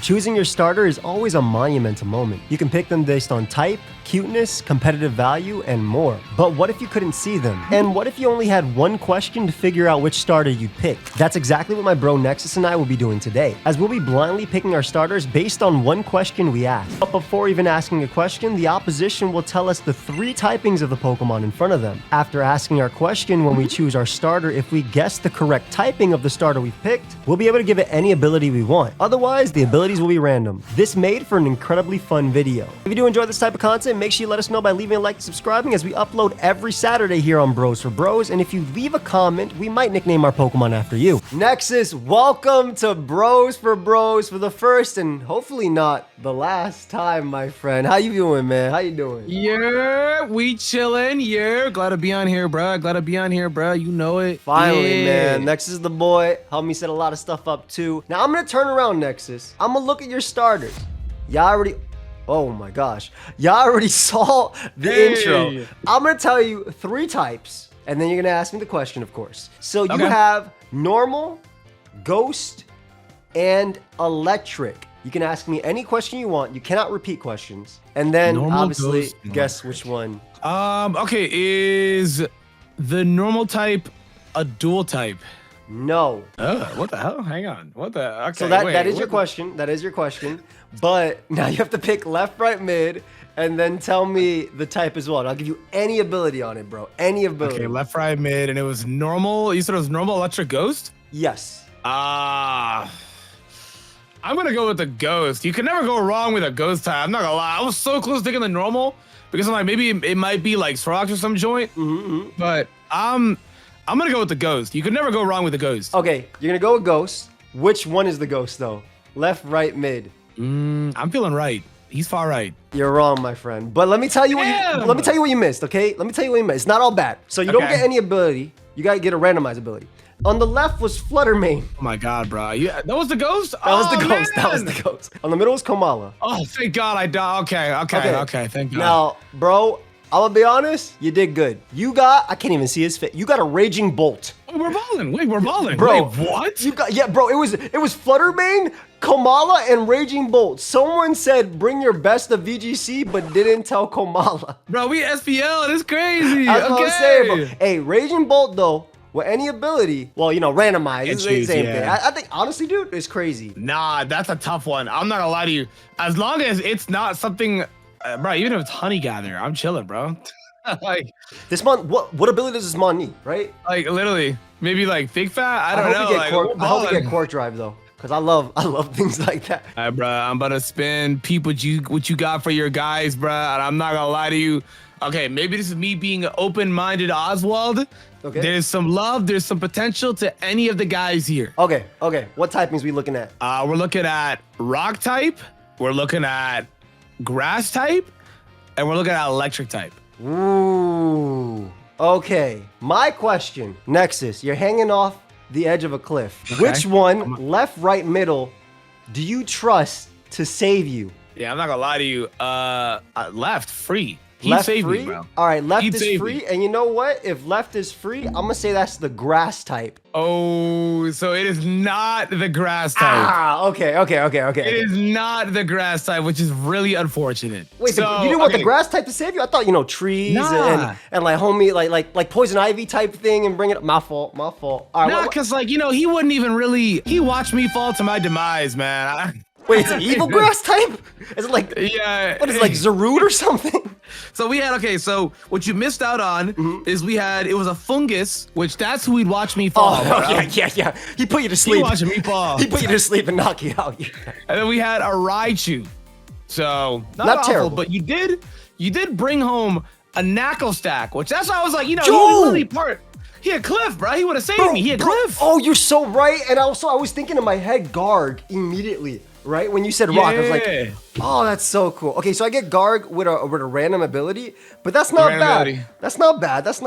Choosing your starter is always a monumental moment. You can pick them based on type, cuteness, competitive value, and more. But what if you couldn't see them? And what if you only had one question to figure out which starter you'd pick? That's exactly what my bro Nexus and I will be doing today, as we'll be blindly picking our starters based on one question we ask. But before even asking a question, the opposition will tell us the 3 typings of the Pokemon in front of them. After asking our question when we choose our starter, if we guess the correct typing of the starter we picked, we'll be able to give it any ability we want. Otherwise, the abilities will be random. This made for an incredibly fun video. If you do enjoy this type of content, make sure you let us know by leaving a like and subscribing, as we upload every Saturday here on Bros for Bros. And if you leave a comment, we might nickname our Pokemon after you. Nexus, welcome to Bros for Bros for the first and hopefully not the last time, my friend. How you doing, man? How you doing? Yeah, we chilling. Yeah, glad to be on here, bro. Glad to be on here, bro. You know it. Finally, yeah. man. Nexus is the boy. Helped me set a lot of stuff up too. Now I'm gonna turn around, Nexus. I'm gonna look at your starters. Y'all already. Oh my gosh. Y'all already saw the intro. I'm gonna tell you 3 types, and then you're gonna ask me the question, of course. So you have normal, ghost, and electric. You can ask me any question you want. You cannot repeat questions. And then Normal, obviously ghost, guess which one. Okay, is the normal type a dual type? No. What the hell? Hang on. What the? Okay. So that is your question. That is your question. But now you have to pick left, right, mid, and then tell me the type as well. And I'll give you any ability on it, bro. Any ability. Okay, left, right, mid, and it was normal. You said it was normal electric ghost? Yes. I'm gonna go with the ghost. You can never go wrong with a ghost type. I'm not gonna lie. I was so close to taking the normal because I'm like, maybe it might be like Sorox or some joint. But I'm gonna go with the ghost. You can never go wrong with the ghost. Okay, you're gonna go with ghost. Which one is the ghost though? Left, right, mid. I'm feeling right. He's far right. You're wrong, my friend. But let me tell you what you missed, okay? Let me tell you what you missed. It's not all bad. So you don't get any ability. You gotta get a randomized ability. On the left was Fluttermane. Oh my god, bro. Yeah, that was the ghost? That was the ghost. That was the ghost. On the middle was Komala. Oh, thank God I died. Okay, thank God. Now, bro, I'm gonna be honest, you did good. You got, I can't even see his face. You got a Raging Bolt. Oh, we're balling. Wait, we're balling. Bro, wait, what? You got, yeah, bro, it was Fluttermane, Komala, and Raging Bolt. Someone said bring your best of VGC, but didn't tell Komala. Bro, we SPL. It's crazy. That's what I'm saying, bro. Hey, Raging Bolt, though, with any ability, well, you know, randomized, it's the same thing. I think, honestly, dude, it's crazy. Nah, that's a tough one. I'm not gonna lie to you. As long as it's not something, bro, even if it's Honey Gather, I'm chilling, bro. Like, this mon, what ability does this mon need, right? Like, literally, maybe like Big Fat? I don't know. I hope you get Court Drive, though. Because I love things like that. All right, bro, I'm about to spin. Peep what you got for your guys, bro. And I'm not gonna lie to you. Okay, maybe this is me being an open-minded Oswald. Okay. There's some love, there's some potential to any of the guys here. Okay. What typings we looking at? We're looking at rock type, we're looking at grass type, and we're looking at electric type. Ooh. Okay. My question, Nexus, you're hanging off the edge of a cliff. Okay. Which one, left, right, middle, do you trust to save you? Yeah, I'm not gonna lie to you. Left, free. He left saved free? Me, bro. All right, left is free. And you know what? If left is free, I'm gonna say that's the grass type. Oh, so it is not the grass type. Ah, okay. It is not the grass type, which is really unfortunate. Wait, so, you didn't want the grass type to save you? I thought, you know, trees and like homie, like poison ivy type thing and bring it up. My fault. All right, nah, because like, you know, he wouldn't even really, he watched me fall to my demise, man. Wait, it's an evil grass type? Is it like, what is it, like Zarude or something? So we had, okay, so what you missed out on is it was a fungus, which that's who he'd watch me fall. Oh, yeah. He put you to sleep. He watching me fall. He put you to sleep and knock you out. And then we had a Raichu. So, not awful, terrible. But you did bring home a Knuckle Stack, which that's why I was like, you know, he was really part. He had Cliff, bro. He would have saved me. He had Cliff. Oh, you're so right. And also, I was thinking in my head, Garg immediately. Right when you said rock, I was like, "Oh, that's so cool." Okay, so I get Garg with a random ability, but that's not bad. That's not bad. That's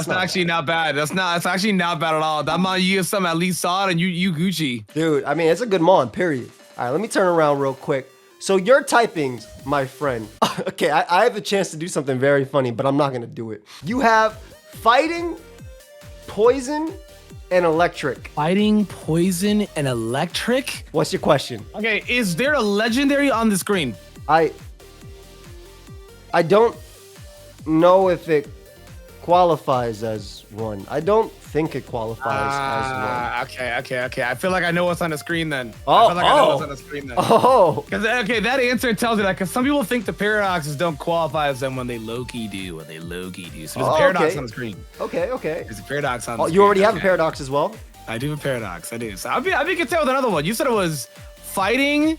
actually not bad. That's actually not bad at all. That mon, you have some at least saw it, and you Gucci. Dude, I mean, it's a good mon. Period. All right, let me turn around real quick. So your typings, my friend. Okay, I have a chance to do something very funny, but I'm not gonna do it. You have fighting, poison, and electric. Fighting, poison, and electric? What's your question? Okay, is there a legendary on the screen? I don't know if it qualifies as one. I don't think it qualifies as one. Okay. I feel like I know what's on the screen then. Oh, I feel like I know what's on the screen then. Oh. Okay, that answer tells you that because some people think the paradoxes don't qualify as them when they low-key do. So there's a paradox on the screen. Okay. There's a paradox on the screen. You already have a paradox as well? I do have a paradox. I do. So I'll be content with another one. You said it was fighting.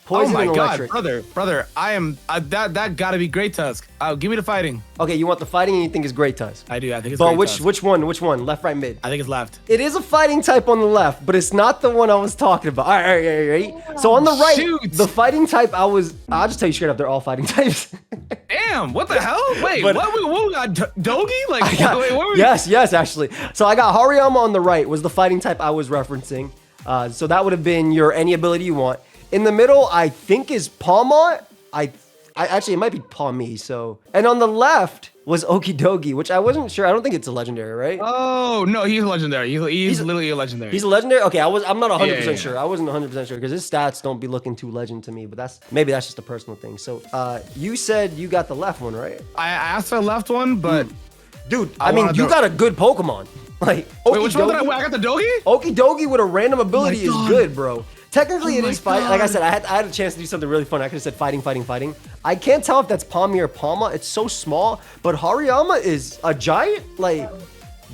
Poison oh my and god, electric. brother! I am that gotta be Great Tusk. Give me the fighting. Okay, you want the fighting and you think it's Great Tusk? I do. I think it's. But Great Tusk. which one? Left, right, mid. I think it's left. It is a fighting type on the left, but it's not the one I was talking about. All right. So on the right, Shoot. the fighting type I'll just tell you straight up, they're all fighting types. Damn! What the hell? Wait, But- what we got? Dogi? Like, wait, what were we? Yes, actually. So I got Hariyama on the right was the fighting type I was referencing. So that would have been your any ability you want. In the middle, I think is Palmont. I actually it might be Palmy. So and on the left was Okidogi, which I wasn't sure. I don't think it's a legendary, right? Oh no, he's legendary. He's literally a legendary. He's a legendary. Okay, I'm not 100% Yeah. sure. I wasn't 100% sure because his stats don't be looking too legend to me. But maybe that's just a personal thing. So you said you got the left one, right? I asked for the left one, but Dude, I mean you got a good Pokemon. Like wait, which one did I got the Dogi? Okidogi with a random ability is God. good, bro. Technically, Oh it my is fight. Like I God. said, I had a chance to do something really fun. I could have said fighting. I can't tell if that's Palmy or Palma. It's so small. But Hariyama is a giant. Like,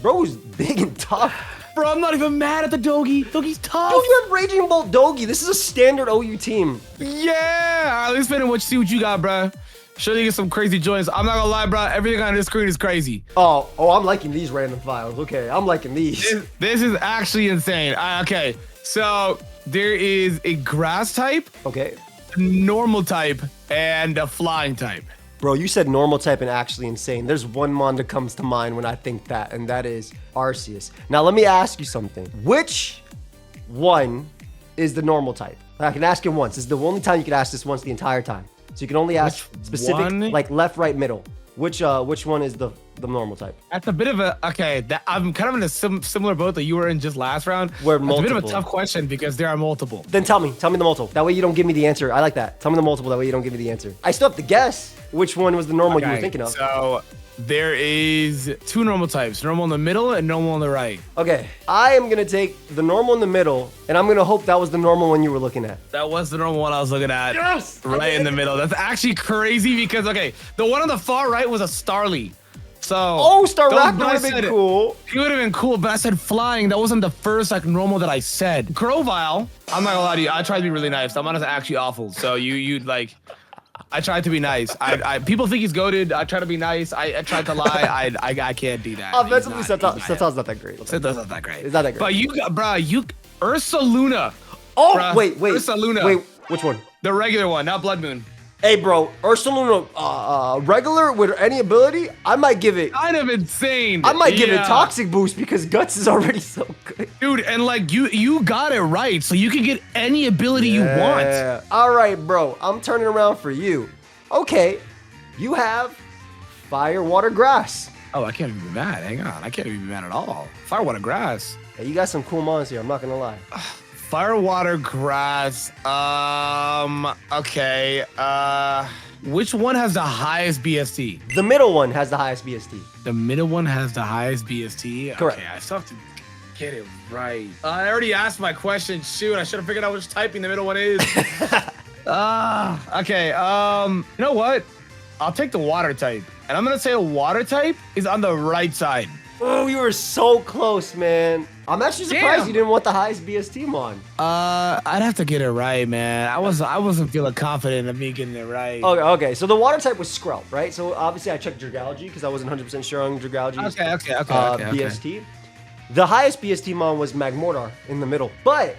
bro is big and tough. Bro, I'm not even mad at the Dogi. Dogi's tough. Dude, you have Raging Bolt Dogi. This is a standard OU team. Yeah. All right, let's see what you got, bro. Sure, you get some crazy joints. I'm not gonna lie, bro. Everything on this screen is crazy. Oh, I'm liking these random files. Okay, I'm liking these. This is actually insane. Okay, so there is a grass type, Okay. normal type, and a flying type. Bro, you said normal type and actually insane. There's one mon that comes to mind when I think that, and that is Arceus. Now, let me ask you something. Which one is the normal type? I can ask you once. This is the only time you can ask this once the entire time. So you can only ask Which specific, one? like left, right, middle. Which one is the normal type? That's a bit of a I'm kind of in a similar boat that you were in just last round. Where It's a bit of a multiple. tough question because there are multiple. Then tell me the multiple. That way you don't give me the answer. I like that. Tell me the multiple. That way you don't give me the answer. I still have to guess which one was the normal you were thinking of. So there is two normal types: normal in the middle and normal on the right. Okay, I am gonna take the normal in the middle, and I'm gonna hope that was the normal one you were looking at. That was the normal one I was looking at. Yes! Right in the middle. That's actually crazy because the one on the far right was a Starly. So Oh, Staraptor but I would have said been it. cool. He would have been cool, but I said flying. That wasn't the first normal that I said. Grovyle, I'm not gonna lie to you. I tried to be really nice. I'm honestly actually awful. So you like, I tried to be nice. I people think he's goated. I try to be nice. I tried to lie. I can't do that. Offensively, He's not- Sental's not that great. Sental's not that great. It's not that great. But you got, bro, Ursa Luna. Oh, bruh. wait. Ursa Luna. Wait, which one? The regular one, not Blood Moon. Hey, bro, Ursaluna, regular with any ability, I might give it. Kind of insane. I might give it Yeah. toxic boost because Guts is already so good. Dude, and like you got it right, so you can get any ability you want. Yeah. All right, bro, I'm turning around for you. Okay, you have fire, water, grass. Oh, I can't even be mad. Hang on, I can't even be mad at all. Fire, water, grass. Hey, you got some cool mons here. I'm not gonna lie. Fire, water, grass. Okay. Which one has the highest BST? The middle one has the highest BST. The middle one has the highest BST. Correct. Okay, I still have to get it right. I already asked my question. Shoot, I should have figured out which typing the middle one is. Okay. You know what? I'll take the water type, and I'm gonna say a water type is on the right side. Oh, you were so close, man. I'm actually surprised Damn. you didn't want the highest BST mon. I'd have to get it right, man. I wasn't feeling confident of me getting it right. Okay. So the water type was Skrelp, right? So obviously I checked Dragalge because I wasn't 100% sure on Dragalge's Okay. BST. The highest BST mon was Magmortar in the middle, but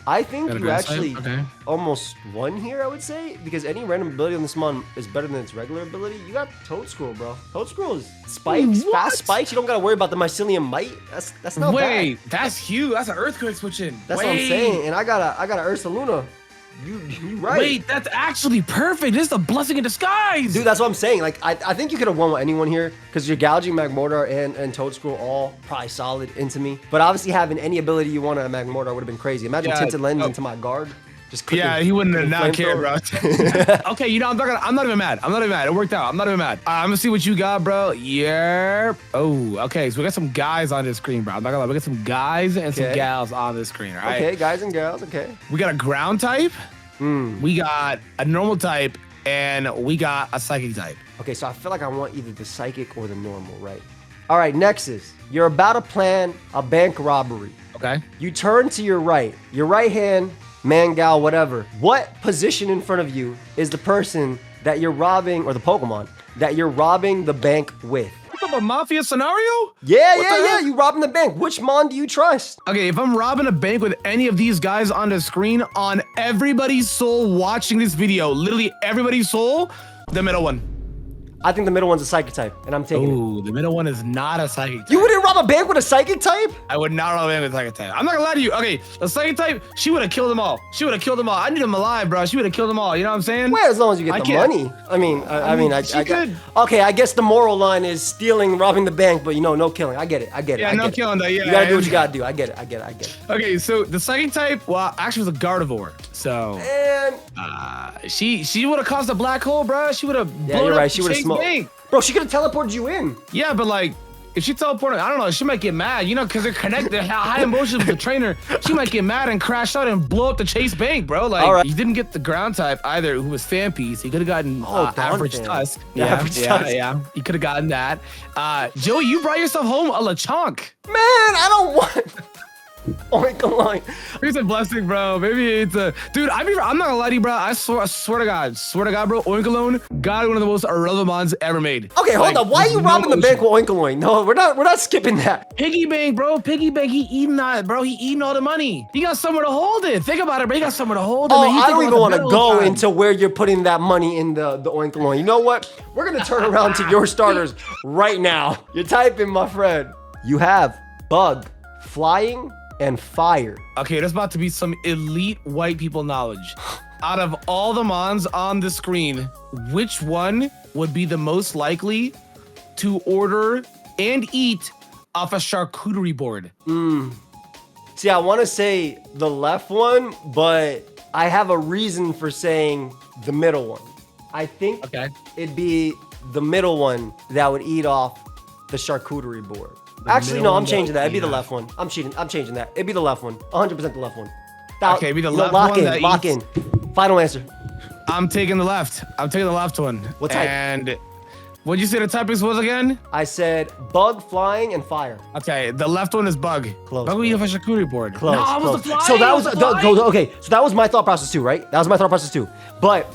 I think Got a you grass actually type? Okay. almost won here, I would say, because any random ability on this mon is better than its regular ability. You got Toadscroll, bro. Toadscroll is spikes, What? fast spikes. You don't gotta worry about the Mycelium Might. That's not bad. Wait, that's huge. That's an earthquake switch in. That's what I'm saying. And I got a Ursa Luna. You right. Wait, that's actually perfect. This is a blessing in disguise. Dude, that's what I'm saying. Like, I think you could have won with anyone here because you're gouging Magmortar and Toadscruel all probably solid into me. But obviously having any ability you want on Magmortar would have been crazy. Imagine Tinted Lens into my guard. Just yeah, he wouldn't have not cared, bro. Okay, you know, I'm not even mad. It worked out. I'm not even mad. I'm gonna see what you got, bro. Yeah. Oh, okay. So we got some guys on this screen, bro. I'm not gonna lie. We got some guys and some gals on this screen, all right? Okay, guys and gals, okay. We got a ground type. We got a normal type, and we got a psychic type. Okay, so I feel like I want either the psychic or the normal, right? All right, Nexus. You're about to plan a bank robbery. Okay. You turn to your right hand, man, gal, whatever. What position in front of you is the person that you're robbing, or the Pokemon, that you're robbing the bank with? What's up, a mafia scenario? Yeah. You robbing the bank. Which Mon do you trust? Okay, if I'm robbing a bank with any of these guys on the screen, on everybody's soul watching this video, literally everybody's soul, the middle one. I think the middle one's a psychic type, and I'm taking it. Ooh, the middle one is not a psychic type. You wouldn't rob a bank with a psychic type? I would not rob a bank with a psychic type. I'm not gonna lie to you. Okay, the psychic type, she would have killed them all. I need them alive, bro. She would have killed them all. You know what I'm saying? Well, as long as you get the money. I mean, I could. Okay, I guess the moral line is stealing, robbing the bank, but you know, no killing. I get it. Yeah, no killing though. Yeah, you gotta do what you gotta do. I get it. Okay, so the psychic type, well, actually was a Gardevoir. So, and she would have caused a black hole, bro. She would have. Yeah, you're right. She would have smoked. Bro, she could have teleported you in. Yeah, but like, if she teleported, I don't know, she might get mad, you know, because they're connected, high emotions with the trainer. She might get mad and crash out and blow up the Chase Bank, bro. Like, you didn't get the ground type either, who was fan piece. He could have gotten average tusk. Yeah. You could have gotten that. Joey, you brought yourself home a Lechonk. Man, I don't want. Oink-a-loink. It's a blessing, bro. Maybe it's a dude. I'm not gonna lie to you, bro. I swear to God, bro. Oink-a-loink, God, one of the most irrelevant mons ever made. Okay, hold on. Why are you robbing the bank with Oink-a-loink? No, we're not skipping that. Piggy bank, bro. Piggy bank. He eating that, bro. He eating all the money. He got somewhere to hold it. Think about it, bro. He got somewhere to hold it. Oh, I don't even want to go into where you're putting that money in the Oink-a-loink. You know what? We're gonna turn around to your starters right now. You're typing, my friend. You have Bug, Flying, and Fire. Okay, that's about to be some elite white people knowledge. Out of all the mons on the screen, which one would be the most likely to order and eat off a charcuterie board? See, I want to say the left one, but I have a reason for saying the middle one. I think it'd be the middle one that would eat off the charcuterie board. Actually, no, I'm changing that. It'd be the left one. I'm changing that. It'd be the left one. 100% the left one. Okay, it'd be the left one. Lock in. Final answer. I'm taking the left. I'm taking the left one. What type? And what'd you say the typings was again? I said Bug, Flying, and Fire. Okay, the left one is Bug. Close. Bug will eat off a charcuterie board. Close. No, I was the Flying. So that was okay. So that was my thought process too, right? That was my thought process too. But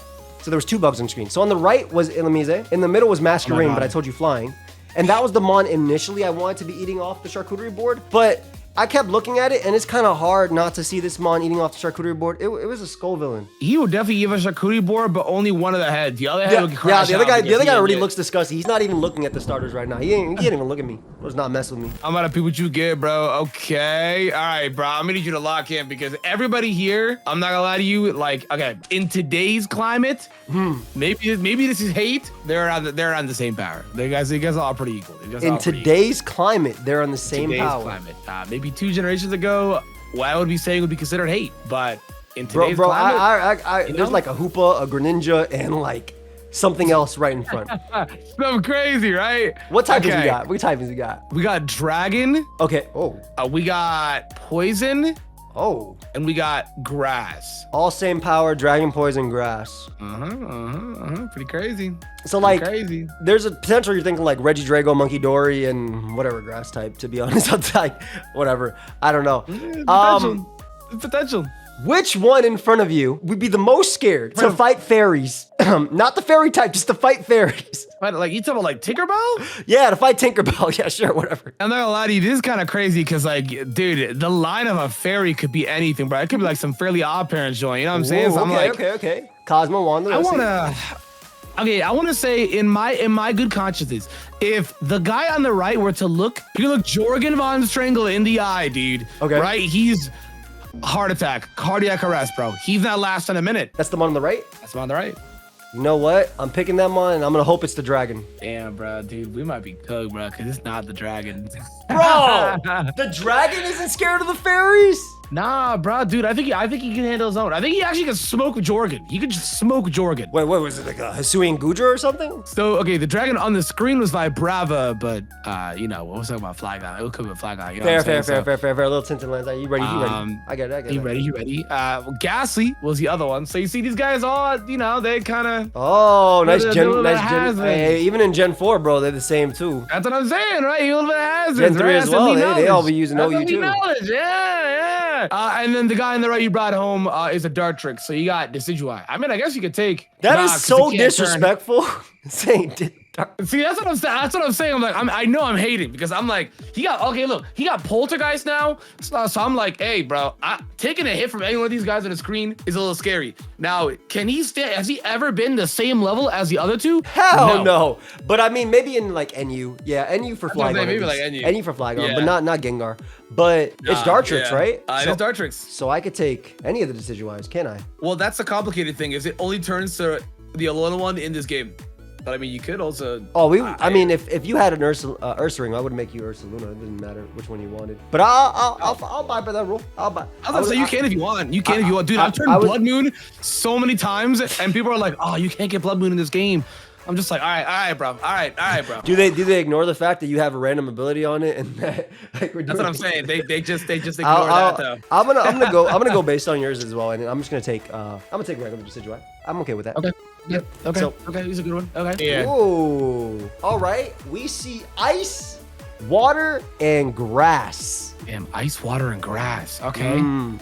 so there was two Bugs on screen. So on the right was Illumise. In the middle was Masquerain, but I told you Flying. And that was the mon initially I wanted to be eating off the charcuterie board, but I kept looking at it, and it's kind of hard not to see this mon eating off the charcuterie board. It was a skull villain. He would definitely give a charcuterie board, but only one of the heads. The other head would crash. Yeah, the other guy already looks disgusting. He's not even looking at the starters right now. He ain't even look at me. Does not mess with me. I'm about to pick what you get, bro. Okay. All right, bro. I'm gonna need you to lock in because everybody here, I'm not gonna lie to you, like, okay, in today's climate, maybe this is hate. They're on the same power. You guys are all pretty equal. In today's climate, they're on the same power. Climate. Maybe 2 generations ago, what I would be saying would be considered hate, but in today's climate, there's like a Hoopa, a Greninja, and like something else right in front. Something crazy, right? What type has he got? What type has he got? We got Dragon. Okay. Oh. We got Poison. Oh. And we got Grass. All same power, Dragon, Poison, Grass. Pretty crazy. So like, there's a potential you're thinking like Regidrago, Monkey Dory, and whatever grass type, to be honest. I'm like, whatever. I don't know. Potential. Which one in front of you would be the most scared to fight fairies? Not the fairy type, just to fight fairies. Like, you talking about like Tinkerbell? Yeah, to fight Tinkerbell. Yeah, sure, whatever. I'm not gonna lie to you, this is kind of crazy because, like, dude, the line of a fairy could be anything, bro. It could be like some Fairly Odd Parents joint, you know what I'm saying? So Okay. Cosmo, Wanda. I want to say in my good conscience, if the guy on the right were to look, you look Jorgen von Strangle in the eye, dude. Okay. Right? He's heart attack, cardiac arrest, bro. He's not lasting a minute. That's the one on the right? That's the one on the right. You know what? I'm picking that one, and I'm gonna hope it's the dragon. Damn, bro, dude, we might be cooked, bro, because it's not the dragon. Bro, the dragon isn't scared of the fairies? Nah, bro, dude, I think he can handle his own. I think he actually can smoke Jorgen. He could just smoke Jorgen. Wait, what was it, like a Hisui and Gudra or something? So, okay, the dragon on the screen was Vibrava, but, you know, what was talking about Flygon? It could be Flygon. You know Fair. A little tinted lens. You ready? I get it. You ready? Ghastly was the other one. So you see these guys all, you know, they kind of. Oh, nice gen. Hey, even in Gen 4, bro, they're the same too. That's what I'm saying, right? You little bit hazards, Gen 3 right? as well. They all be using OU too. Yeah. And then the guy on the right you brought home is a dart trick. So you got Decidueye. I mean, I guess you could take. That is so disrespectful. Saying See, that's what I'm saying. That's what I'm saying. I'm like, I know I'm hating because I'm like, he got Poltergeist now. So I'm like, hey, bro, taking a hit from any one of these guys on the screen is a little scary. Now, can he stay? Has he ever been the same level as the other two? Hell no. But I mean, maybe in like NU. Yeah, NU for Flygon. Maybe like NU. NU for Flygon, but not Gengar. But it's Dartrix, right? It is Dartrix. So I could take any of the Decidueyes, can I? Well, that's the complicated thing. Is it only turns to the Alolan one in this game? But I mean, you could also. Oh, I mean, if you had an Ursaring, I would make you Ursaluna. It doesn't matter which one you wanted. But I'll buy by that rule. I'll buy. I was gonna say you can if you want. You can if you want, dude. I've turned Blood Moon so many times, and people are like, "Oh, you can't get Blood Moon in this game." I'm just like, all right, bro. All right, bro. Do they ignore the fact that you have a random ability on it and that like that's what I'm saying. They just ignore that though. I'm gonna go based on yours as well, and I'm just gonna take random Decidueye. I'm okay with that. Okay. Yep. Okay. Okay, he's a good one. Okay. Yeah. Ooh. All right. We see ice, water, and grass. Damn, ice, water, and grass. Okay.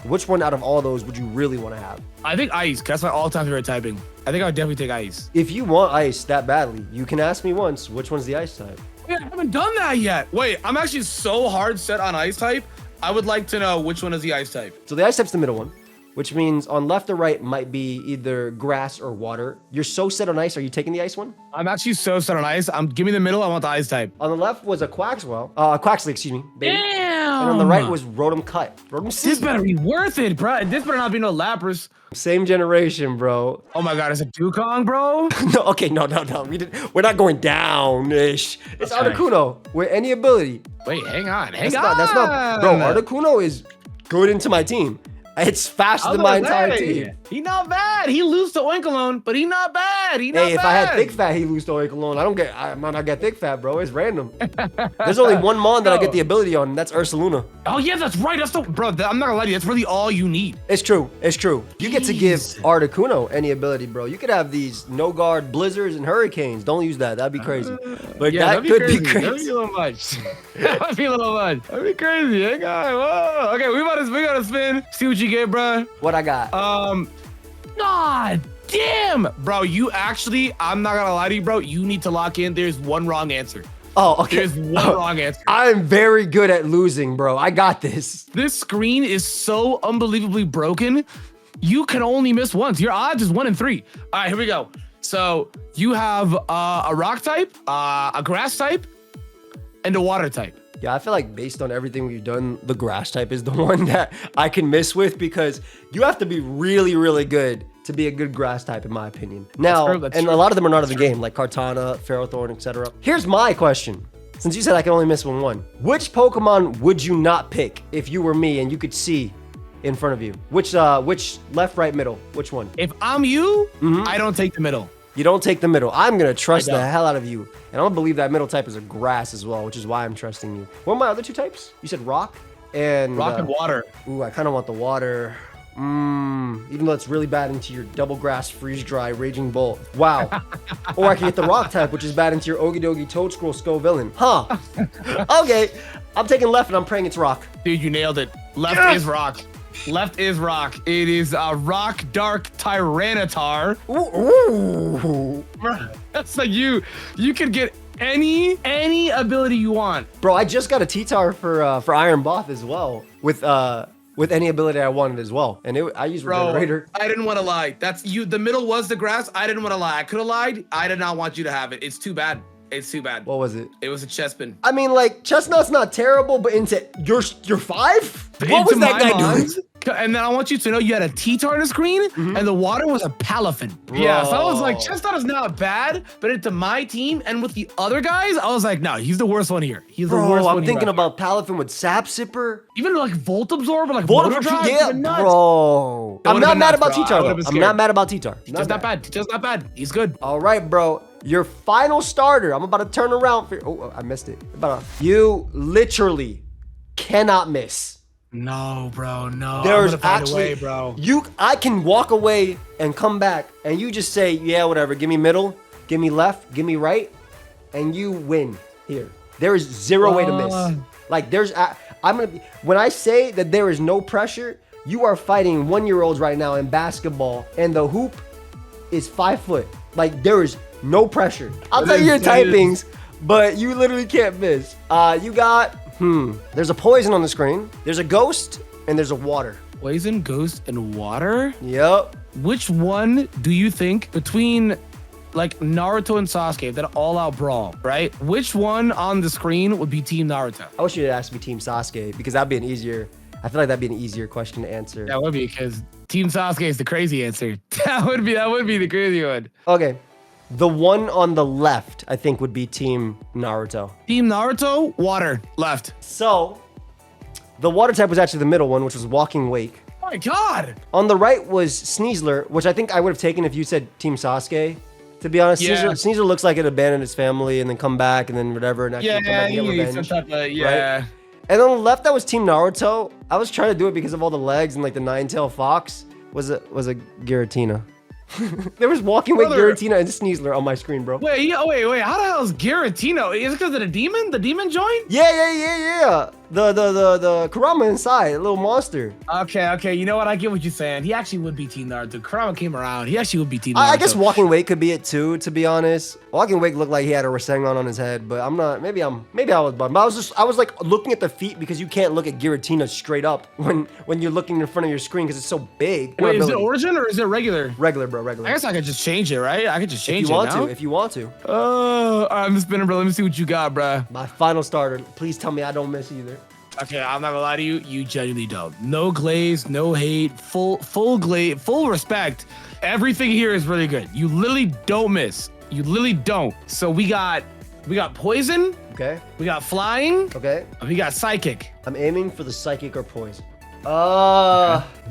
Which one out of all those would you really want to have? I think ice. That's my all-time favorite typing. I think I would definitely take ice. If you want ice that badly, you can ask me once which one's the ice type. Wait, I haven't done that yet. Wait, I'm actually so hard set on ice type. I would like to know which one is the ice type. So the ice type's the middle one, which means on left or right might be either grass or water. You're so set on ice. Are you taking the ice one? I'm actually so set on ice. Give me the middle. I want the ice type. On the left was a Quaxley, excuse me. Baby. Damn. And on the right was Rotom Cut. This better be worth it, bro. This better not be no Lapras. Same generation, bro. Oh my God, it's a Dugong, bro? No. We're not going down-ish. It's Articuno with any ability. Wait, hang on. That's not, bro. Articuno is good into my team. It's faster than my entire team. He not bad. He lose to Oinkalone, but he not bad. If I had Thick Fat, he lose to Oinkalone. I might not get Thick Fat, bro. It's random. There's only one Mon that I get the ability on, and that's Ursaluna. Oh yeah, that's right. Bro, I'm not gonna lie to you. That's really all you need. It's true. You get to give Articuno any ability, bro. You could have these no guard blizzards and hurricanes. Don't use that. That'd be crazy. But yeah, that could be crazy. That'd be a little much. That'd be a little much. That'd be crazy. Hey, guy. Whoa. Okay, we gotta spin. See what you get, bro. What I got? God damn, bro. You actually, I'm not gonna lie to you, bro. You need to lock in. There's one wrong answer. Oh, okay. There's one wrong answer. I'm very good at losing, bro. I got this. This screen is so unbelievably broken. You can only miss once. Your odds is 1 in 3. All right, here we go. So you have a rock type, a grass type, and a water type. Yeah, I feel like based on everything we've done, the grass type is the one that I can miss with because you have to be really, really good to be a good grass type, in my opinion. Now, a lot of them are not in the game, like Kartana, Ferrothorn, etc. Here's my question. Since you said I can only miss one, which Pokemon would you not pick if you were me and you could see in front of you? Which left, right, middle? Which one? If I'm you, I don't take the middle. You don't take the middle. I'm going to trust the hell out of you. And I'm going to believe that middle type is a grass as well, which is why I'm trusting you. What are my other two types? You said rock and... Rock and water. Ooh, I kind of want the water. Even though it's really bad into your double grass, freeze dry, raging bolt. Wow. Or I can get the rock type, which is bad into your Okidogi, Toadscroll, Scovillain. Huh. Okay. I'm taking left and I'm praying it's rock. Dude, you nailed it. Left is rock. Left is rock. It is rock dark Tyranitar. Ooh. That's like you can get any ability you want. Bro, I just got a T-Tar for Iron Both as well with any ability I wanted as well. And I used Regenerator. I didn't want to lie. That's you. The middle was the grass. I didn't want to lie. I could have lied. I did not want you to have it. It's too bad. It's too bad. What was it? It was a Chespin. I mean, like, Chestnut's not terrible, but into your 5? What was that guy doing? And then I want you to know you had a T-Tar on the screen, and the water was a Palafin. Yeah, so I was like, Chestnut is not bad, but into my team and with the other guys, I was like, no, he's the worst one here. He's the worst one. I'm thinking about Palafin with Sap Sipper. Even like Volt Absorb or like Motor Drive. Yeah, bro. I'm not mad about T-Tar though. I'm not mad about T-Tar. Just not bad. Just not bad. He's good. All right, bro. Your final starter. I'm about to turn around for. Oh, I missed it. You literally cannot miss. No, bro. No. There's actually a way, bro. I can walk away and come back, and you just say, yeah, whatever. Give me middle. Give me left. Give me right, and you win here. There is zero way to miss. Like when I say that there is no pressure, you are fighting 1-year-olds right now in basketball, and the hoop is 5 foot. Like there is no pressure. I'll tell you your typings, but you literally can't miss. You got, there's a poison on the screen. There's a ghost and there's a water. Poison, ghost, and water? Yep. Which one do you think between like Naruto and Sasuke, that all-out brawl, right? Which one on the screen would be Team Naruto? I wish you had asked me Team Sasuke because that'd be an easier, I feel like that'd be an easier question to answer. That would be, because Team Sasuke is the crazy answer. That would be the crazy one. Okay. The one on the left, I think, would be Team Naruto. Team Naruto, water, left. So, the water type was actually the middle one, which was Walking Wake. Oh my God. On the right was Sneasler, which I think I would have taken if you said Team Sasuke. To be honest, Yeah. Sneasler looks like it abandoned his family and then come back and then whatever and actually come back and get revenge. Yeah. Right? And on the left, that was Team Naruto. I was trying to do it because of all the legs and like the nine-tailed fox was a Giratina. There was Walking Wake, Giratina, and Sneasler on my screen, bro. Wait. How the hell is Giratino? Is it because of the demon? The demon joint? Yeah. The Kurama inside, a little monster. Okay. You know what? I get what you're saying. He actually would be Team Naruto. Kurama came around. He actually would be Team Naruto. I guess Walking Wake could be it too, to be honest. Walking Wake looked like he had a Rasengan on his head, but I'm not. Maybe I was bummed. But I was like looking at the feet because you can't look at Giratina straight up when you're looking in front of your screen because it's so big. Wait, is it Origin or is it regular? Regular, bro. Regular. I guess I could just change it, right? I could just change If you want to. Oh, I'm spinning, bro. Let me see what you got, bro. My final starter. Please tell me I don't miss either. Okay, I'm not gonna lie to you. You genuinely don't. No glaze, no hate, full glaze, full respect. Everything here is really good. You literally don't miss. You literally don't. So we got poison. Okay. We got flying. Okay. And we got psychic. I'm aiming for the psychic or poison.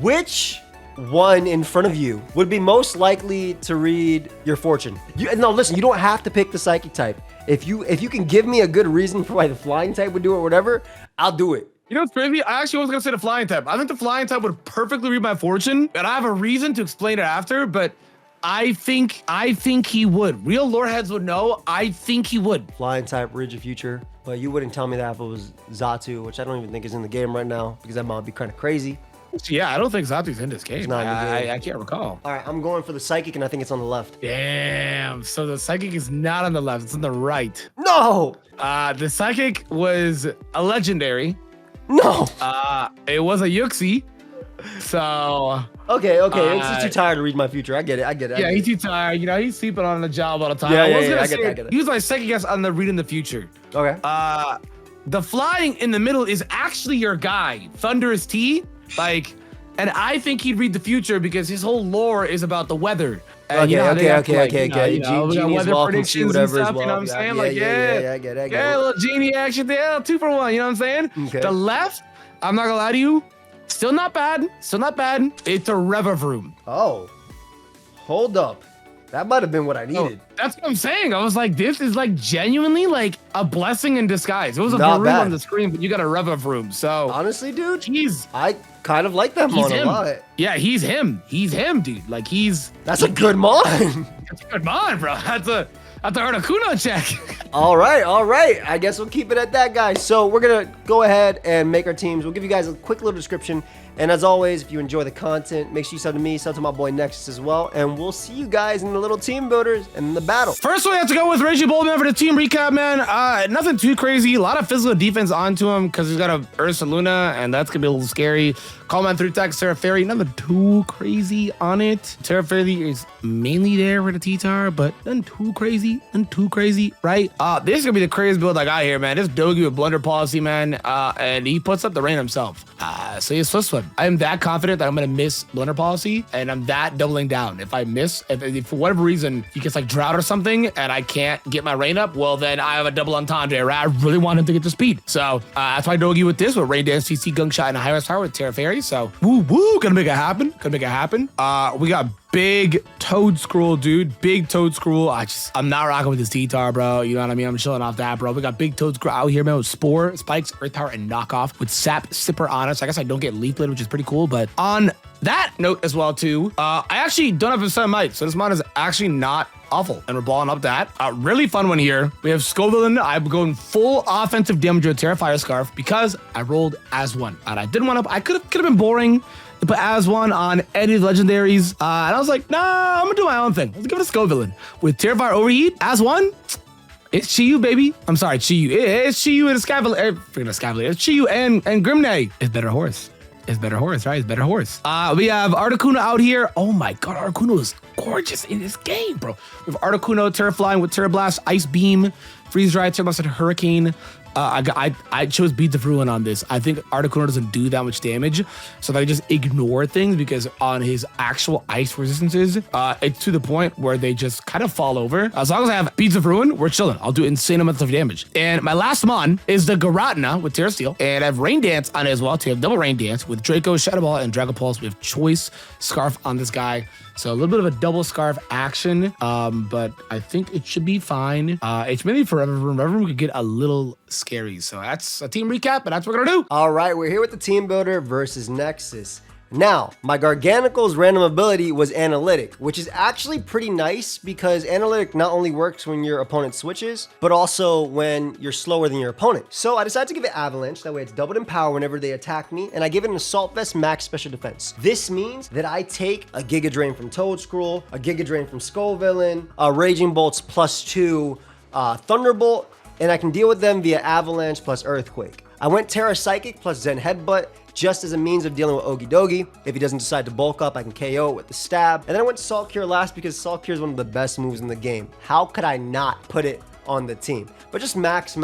Which one in front of you would be most likely to read your fortune? No, listen, you don't have to pick the psychic type. If you can give me a good reason for why the flying type would do it or whatever, I'll do it. You know what's crazy? I actually was gonna say the flying type. I think the flying type would perfectly read my fortune, and I have a reason to explain it after, but I think he would. Real lore heads would know. I think he would. Flying type, read your future. But you wouldn't tell me that if it was Zatu, which I don't even think is in the game right now, because that might be kind of crazy. Yeah, I don't think Zatu's in this game. He's not in the game. I can't recall. All right, I'm going for the psychic, and I think it's on the left. Damn. So the psychic is not on the left. It's on the right. No! The psychic was a legendary. No! It was a Yuxi. So... Okay. It's just too tired to read my future. I get it. Yeah, he's too tired. You know, he's sleeping on the job all the time. Yeah, I get it. He was my second guess on the reading the future. Okay. The flying in the middle is actually your guy, Thunderous T. And I think he'd read the future because his whole lore is about the weather. And, okay. Genius Law can see whatever as well. You know what I'm saying? Yeah, I get it. Yeah, a little genie action there, 2 for 1. You know what I'm saying? Okay. The left, I'm not gonna lie to you, still not bad. It's a Revavroom. Oh, hold up. That might have been what I needed. That's what I'm saying. I was like, this is like genuinely like a blessing in disguise. It was a Not Varoom bad. on the screen, but you got a Revavroom. So honestly, dude, he's I kind of like that mon a lot. Yeah, he's him. He's him, dude. Like That's a good mon. That's a good mon, bro. That's a Articuno check. All right. I guess we'll keep it at that, guys. So we're gonna go ahead and make our teams. We'll give you guys a quick little description. And as always, if you enjoy the content, make sure you sub to me, sub to my boy Nexus as well. And we'll see you guys in the little team builders and in the battle. First, we have to go with Reggie Boldman for the team recap, man. Nothing too crazy. A lot of physical defense onto him because he's got a Ursa Luna, and that's gonna be a little scary. Callman 3 attack, Seraph Fairy, nothing too crazy on it. Seraph Fairy is mainly there for the T-Tar, but nothing too crazy, right? This is gonna be the craziest build I got here, man. This Dogi with Blunder Policy, man, and he puts up the rain himself. So he's Swift Swim. I am that confident that I'm gonna miss Blender Policy, and I'm that doubling down. If I miss, if for whatever reason he gets like Drought or something, and I can't get my Rain up, well then I have a double entendre. I really want him to get the speed, so that's why I Dogi with this with Rain Dance, CC, Gunk Shot, and a high power with Terra Fairy. So woo, gonna make it happen. We got big Toad Scroll, dude. Big Toad Scroll. I'm not rocking with this T-Tar, bro. You know what I mean? I'm chilling off that, bro. We got big Toad Scroll out here, man, with Spore, Spikes, Earth Power, and Knockoff with Sap Sipper on it. So I guess I don't get Leaf Blade, which is pretty cool. But on that note as well, too, I actually don't have a set of might. So this mod is actually not awful, and we're balling up that. Really fun one here. We have Scovillain. I'm going full offensive damage with Terrifier Scarf because I rolled as one, and I didn't want to. I could have been boring to put as one on any of the legendaries, and I was like, nah, I'm gonna do my own thing. Let's give it a Scovillain with Terrifier Overheat as one. It's Chiyu, baby. I'm sorry, Chiyu. It's Chiyu and Scavalier. Freaking Scavalier. It's Chiyu and Grimnay. It's better horse. It's better horse, right? It's better horse. We have Articuno out here. Oh my god, Articuno is gorgeous in this game, bro. We have Articuno, Terra Flying with Terra Blast, Ice Beam, Freeze Dry, Terra Blast, and Hurricane. I chose Beat the Ruin on this. I think Articuno doesn't do that much damage, so they just ignore things because on his actual ice resistances, it's to the point where they just kind of fall over. As long as I have Beats of Ruin, we're chilling. I'll do insane amounts of damage. And my last mon is the Garatina with Terra Steel, and I have Rain Dance on it as well. So you have double Rain Dance with Draco, Shadow Ball, and Dragon Pulse. We have Choice Scarf on this guy. So a little bit of a double scarf action, but I think it should be fine. It's mainly for Reverend could get a little scary. So that's a team recap, and that's what we're gonna do. All right, we're here with the team builder versus Nexus. Now, my Garganical's random ability was Analytic, which is actually pretty nice because Analytic not only works when your opponent switches, but also when you're slower than your opponent. So I decided to give it Avalanche, that way it's doubled in power whenever they attack me, and I give it an Assault Vest max special defense. This means that I take a Giga Drain from Toad Scroll, a Giga Drain from Skullvillain, a Raging Bolt's +2 Thunderbolt, and I can deal with them via Avalanche plus Earthquake. I went Terra Psychic plus Zen Headbutt, just as a means of dealing with Okidogi. If he doesn't decide to bulk up, I can KO it with the stab. And then I went Salt Cure last because Salt Cure is one of the best moves in the game. How could I not put it on the team? But just max.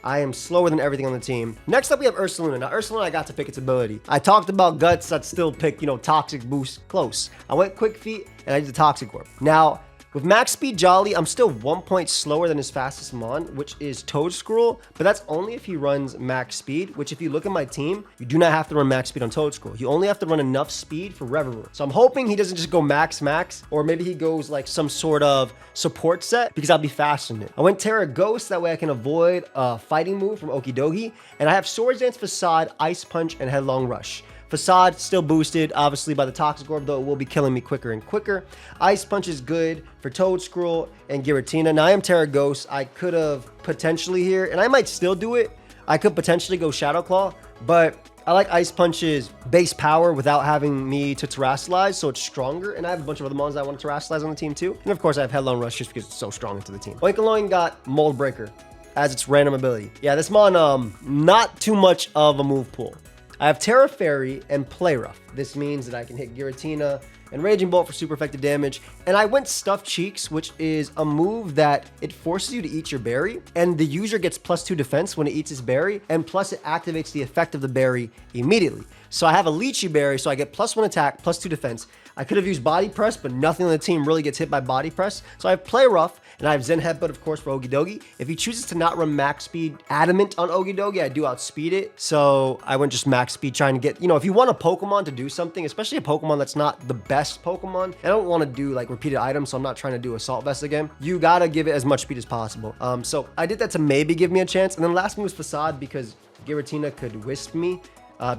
I am slower than everything on the team. Next up, we have Ursaluna. Now, Ursaluna, I got to pick its ability. I talked about Guts. I'd still pick, Toxic Boost close. I went Quick Feet, and I did the Toxic Orb. Now, with max speed Jolly, I'm still 1 point slower than his fastest mon, which is Toad Scroll, but that's only if he runs max speed, which if you look at my team, you do not have to run max speed on Toad Scroll. You only have to run enough speed for Reverie. So I'm hoping he doesn't just go max, or maybe he goes like some sort of support set because I'll be faster than it. I went Terra Ghost, that way I can avoid a fighting move from Okidogi, and I have Swords Dance, Facade, Ice Punch, and Headlong Rush. Facade still boosted, obviously, by the Toxic Orb, though it will be killing me quicker and quicker. Ice Punch is good for Toad Scroll and Giratina. Now I am Terra Ghost. I could have potentially here, and I might still do it. I could potentially go Shadow Claw, but I like Ice Punch's base power without having me to Terrasilize, so it's stronger. And I have a bunch of other mons that I want to Terrasilize on the team too. And of course, I have Headlong Rush just because it's so strong into the team. Oinkoloin got Mold Breaker as its random ability. Yeah, this mon, not too much of a move pool. I have Terra Fairy and Play Rough. This means that I can hit Giratina and Raging Bolt for super effective damage. And I went Stuffed Cheeks, which is a move that it forces you to eat your berry, and the user gets +2 defense when it eats his berry, and plus it activates the effect of the berry immediately. So I have a Lychee Berry, so I get +1 attack, +2 defense. I could have used Body Press, but nothing on the team really gets hit by Body Press. So I have Play Rough, and I have Zen Headbutt, of course, for Okidogi. If he chooses to not run max speed Adamant on Okidogi, I do outspeed it. So I went just max speed trying to get, if you want a Pokemon to do something, especially a Pokemon that's not the best Pokemon, I don't want to do like repeated items, so I'm not trying to do Assault Vest again. You gotta give it as much speed as possible. So I did that to maybe give me a chance. And then last move was Facade because Giratina could Wisp me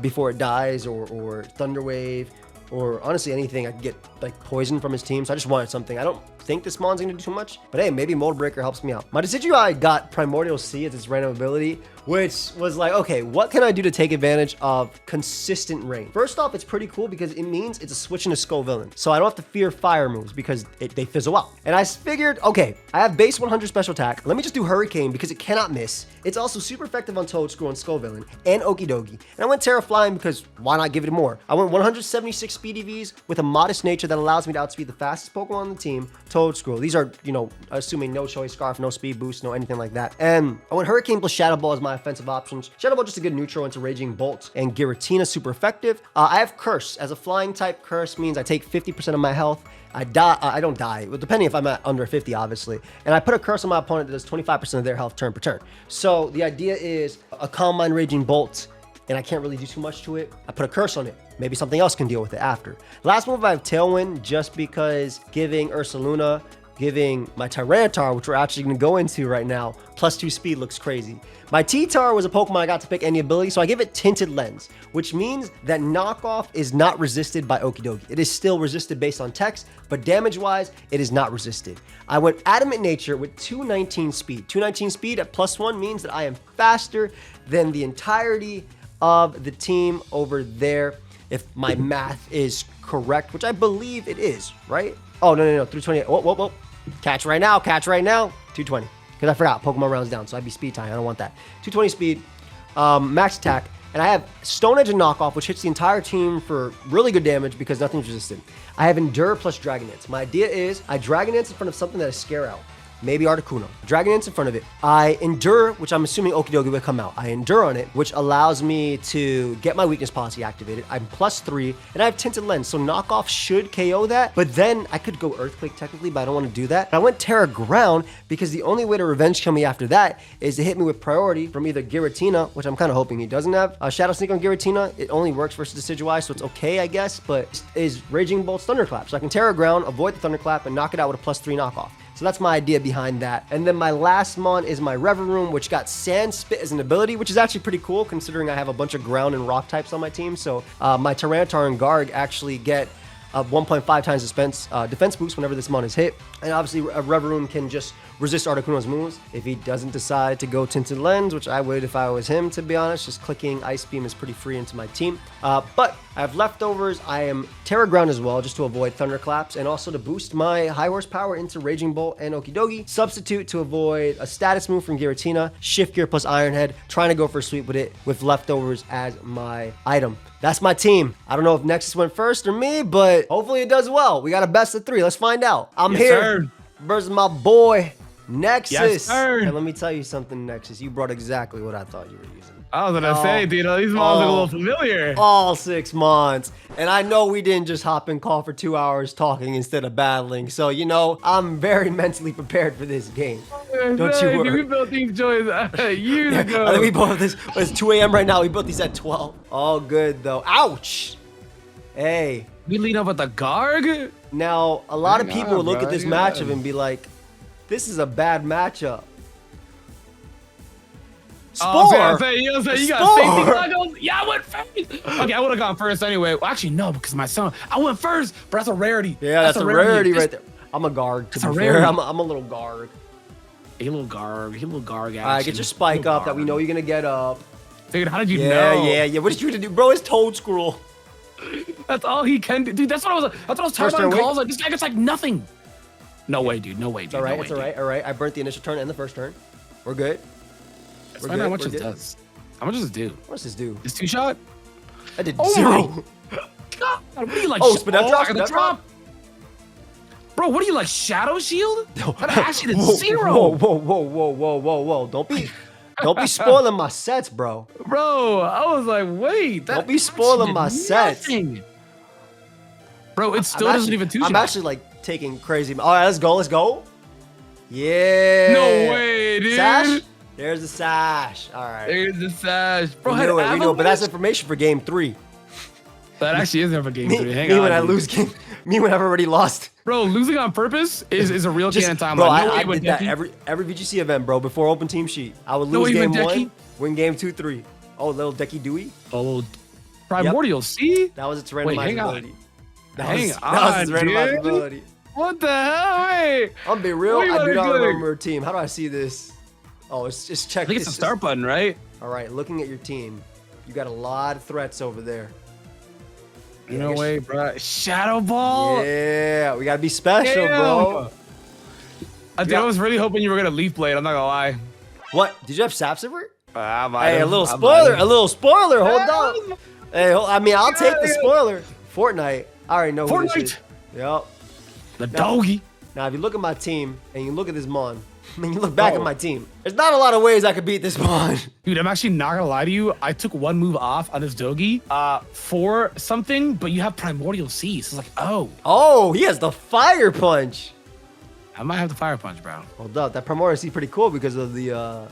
before it dies, or Thunder Wave, or honestly anything. I could get like poison from his team, so I just wanted something. I don't think this mon's gonna do too much, but hey, maybe Mold Breaker helps me out. My Decidueye got Primordial Sea as its random ability, which was like, okay, what can I do to take advantage of consistent rain? First off, it's pretty cool because it means it's a switch into Skullvillain, so I don't have to fear fire moves because they fizzle out. And I figured, okay, I have base 100 special attack. Let me just do Hurricane because it cannot miss. It's also super effective on Toad Scroll and Skullvillain and Okidogi. And I went Terra Flying because why not give it more? I went 176 speed EVs with a modest nature that allows me to outspeed the fastest Pokemon on the team, Toadscroll. These are, you know, assuming no Choice Scarf, no Speed Boost, no anything like that. And I went Hurricane plus Shadow Ball as my offensive options. Shadow Ball just a good neutral into Raging Bolt, and Giratina super effective. I have Curse. As a flying type, Curse means I take 50% of my health. I die. I don't die, well, depending if I'm at under 50, obviously. And I put a curse on my opponent that does 25% of their health turn per turn. So the idea is a Calm Mind Raging Bolt, and I can't really do too much to it. I put a curse on it. Maybe something else can deal with it after. Last move, I have Tailwind, just because giving Ursaluna, giving my Tyranitar, which we're actually going to go into right now, +2 speed looks crazy. My T-Tar was a Pokemon I got to pick any ability, so I give it Tinted Lens, which means that Knockoff is not resisted by Okidogi. It is still resisted based on text, but damage-wise, it is not resisted. I went Adamant Nature with 219 speed. 219 speed at +1 means that I am faster than the entirety of the team over there, if my math is correct, which I believe it is, right? Oh, no, 328. Whoa. Catch right now, 220. Because I forgot, Pokemon rounds down, so I'd be speed time. I don't want that. 220 speed, max attack, and I have Stone Edge and Knockoff, which hits the entire team for really good damage because nothing's resisted. I have Endure plus Dragon Dance. My idea is I Dragon Dance in front of something that is Scare Out. Maybe Articuno. Dragon Dance in front of it. I Endure, which I'm assuming Okidogi will come out. I Endure on it, which allows me to get my weakness policy activated. I'm +3, and I have Tinted Lens, so Knockoff should KO that, but then I could go Earthquake technically, but I don't want to do that. I went Terra Ground because the only way to revenge kill me after that is to hit me with priority from either Giratina, which I'm kind of hoping he doesn't have. Shadow Sneak on Giratina, it only works versus Decidueye, so it's okay, I guess, but is Raging Bolt's Thunderclap. So I can Terra Ground, avoid the Thunderclap, and knock it out with a +3 Knockoff. So that's my idea behind that. And then my last mon is my Reverum, which got Sand Spit as an ability, which is actually pretty cool considering I have a bunch of ground and rock types on my team. So my Tyranitar and Garg actually get 1.5 times defense boost whenever this mon is hit. And obviously Reverum can just resist Articuno's moves if he doesn't decide to go Tinted Lens, which I would if I was him, to be honest. Just clicking Ice Beam is pretty free into my team. But I have leftovers. I am Terra Ground as well, just to avoid Thunderclaps, and also to boost my high horsepower into Raging Bolt and Okidogi. Substitute to avoid a status move from Giratina. Shift Gear plus Iron Head, trying to go for a sweep with it, with leftovers as my item. That's my team. I don't know if Nexus went first or me, but hopefully it does well. We got a best of 3. Let's find out. I'm here versus my boy, Nexus. Yes, sir. And let me tell you something, Nexus. You brought exactly what I thought you were using. I was gonna say, dude, these mons look a little familiar. All 6 mons. And I know we didn't just hop and call for 2 hours talking instead of battling. So, you know, I'm very mentally prepared for this game. Don't you worry. We built these joints years ago. I think we built this. It's 2 a.m. right now. We built these at 12. All good, though. Ouch. Hey. We lead up with the Garg? Now, a lot of people will look at this matchup and be like, this is a bad matchup. Spore! You got safety goggles? Yeah, I went first. Okay, I would have gone first anyway. Well, actually, no, because my son, I went first, but that's a rarity. Yeah, that's a rarity right there. I'm a Garg, to be fair. I'm a little Garg. A little Garg. Action. All right, get your spike up that we know you're going to get up. Dude, how did you know? Yeah. What did you do? Bro, it's Toadscroll. That's all he can do. Dude, that's what I was talking about in calls. Like, this guy gets like nothing. No way, dude. No way, dude. It's all right. I burnt the initial turn and the first turn. We're good. Let's find out how much it does. How much does it do? What's this do? It's 2-shot? I did 0. God, what are you like? Oh, spin that drop. Bro, what are you like, Shadow Shield? That actually did 0. Whoa. Don't be spoiling my sets, bro. Bro, I was like, wait. Don't be spoiling my sets. Bro, it still doesn't even 2-shot. I'm actually like taking crazy. All right, let's go. Yeah. No way, dude. Sash? There's the sash. All right. There's the sash. Bro, we knew it, but that's information for game 3. That actually is there for game 3. Hang on. Me when I've already lost. Bro, losing on purpose is a real canon timeline. Bro, I did that every VGC event, bro, before open team sheet. I would lose game 1, win game 2, 3. Oh, little Decky Dewey. Oh, little Primordial, see? That was its randomized ability. That was its randomized ability. What the hell? Wait. I'll be real. I do not remember your team. How do I see this? Oh, it's just check. I think it's the start button, right? All right, looking at your team, you got a lot of threats over there. No way, bro. Shadow Ball? Yeah, we gotta be special, bro. I was really hoping you were gonna Leaf Blade. I'm not gonna lie. What? Did you have Sap Silver? Hey, a little spoiler. Hold up. Hey, I'll take the spoiler. Fortnite. I already know who this is. Yep. The doggy. Now, if you look at my team and you look at this Mon, and you look back at my team, there's not a lot of ways I could beat this Mon. Dude, I'm actually not gonna lie to you. I took one move off on this Dogi for something, but you have Primordial Sea. So it's like, oh. Oh, he has the Fire Punch. I might have the Fire Punch, bro. Hold up, that Primordial Sea pretty cool because of the